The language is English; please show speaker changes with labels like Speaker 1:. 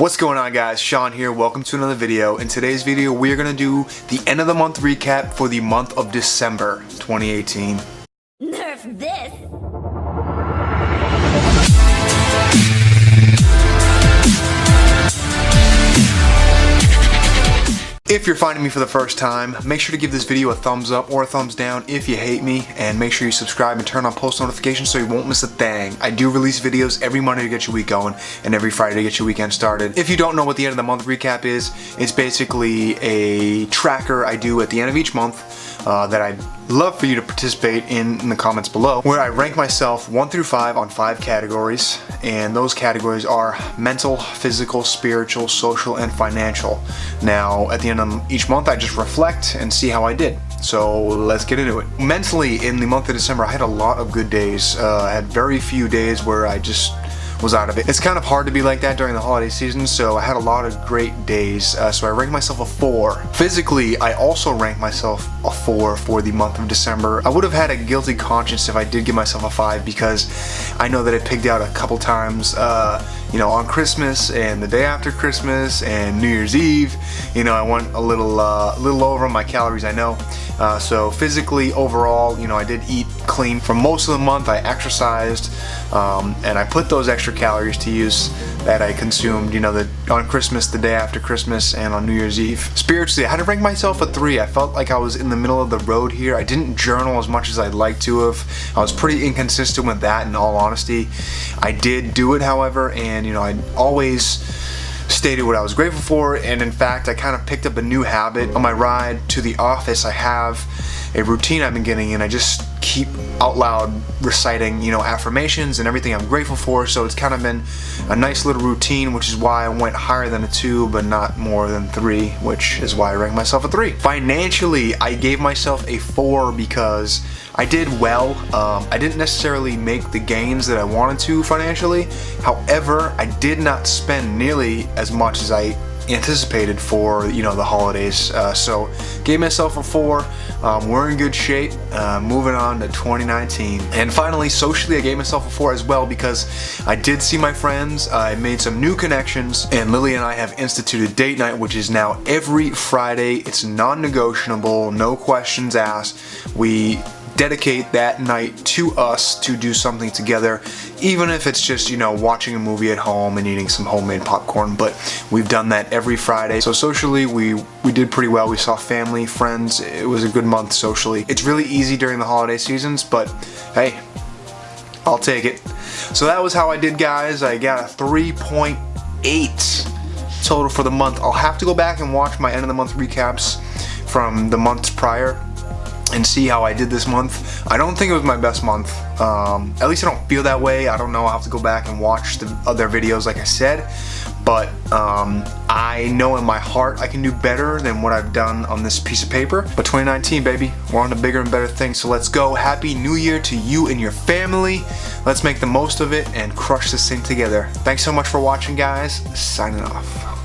Speaker 1: What's going on, guys? Sean here. Welcome to another video. In today's video, we are going to do the end of the month recap for the month of December 2018.
Speaker 2: Nerf this!
Speaker 1: If you're finding me for the first time, make sure to give this video a thumbs up or a thumbs down if you hate me, and make sure you subscribe and turn on post notifications so you won't miss a thing. I do release videos every Monday to get your week going and every Friday to get your weekend started. If you don't know what the end of the month recap is, it's basically a tracker I do at the end of each month that I'd love for you to participate in the comments below, where I rank myself 1 through 5 on 5 categories, and those categories are mental, physical, spiritual, social, and financial. Now, at the end of each month, I just reflect and see how I did. So let's get into it. Mentally, in the month of December, I had a lot of good days. I had very few days where I just was out of it. It's kind of hard to be like that during the holiday season, so I had a lot of great days, so I ranked myself a 4. Physically, I also ranked myself a 4 for the month of December. I would have had a guilty conscience if I did give myself a 5, because I know that I pigged out a couple times, on Christmas and the day after Christmas and New Year's Eve. I went a little over on my calories, I know. So physically, overall, I did eat clean for most of the month. I exercised, and I put those extra calories to use that I consumed, on Christmas, the day after Christmas, and on New Year's Eve. Spiritually, I had to rank myself a 3. I felt like I was in the middle of the road here. I didn't journal as much as I'd like to have. I was pretty inconsistent with that, in all honesty. I did do it, however, and I always stated what I was grateful for, and in fact, I kind of picked up a new habit. On my ride to the office, I have a routine I've been getting in. I just keep out loud reciting, affirmations and everything I'm grateful for, so it's kind of been a nice little routine, which is why I went higher than a 2, but not more than 3, which is why I ranked myself a 3. Financially, I gave myself a 4 because I did well. I didn't necessarily make the gains that I wanted to financially. However, I did not spend nearly as much as I anticipated for the holidays, so gave myself a 4. We're in good shape. Moving on to 2019, and finally, socially, I gave myself a 4 as well, because I did see my friends. I made some new connections, and Lily and I have instituted date night, which is now every Friday. It's non-negotiable, no questions asked. We dedicate that night to us to do something together, even if it's just watching a movie at home and eating some homemade popcorn. But we've done that every Friday, so socially we did pretty well. We saw family, friends. It was a good month socially. It's really easy during the holiday seasons, but hey, I'll take it. So that was how I did, guys. I got a 3.8 total for the month. I'll have to go back and watch my end of the month recaps from the months prior and see how I did this month. I don't think it was my best month. At least I don't feel that way. I don't know. I'll have to go back and watch the other videos, like I said. But I know in my heart I can do better than what I've done on this piece of paper. But 2019, baby, we're on to bigger and better things. So let's go. Happy New Year to you and your family. Let's make the most of it and crush this thing together. Thanks so much for watching, guys. Signing off.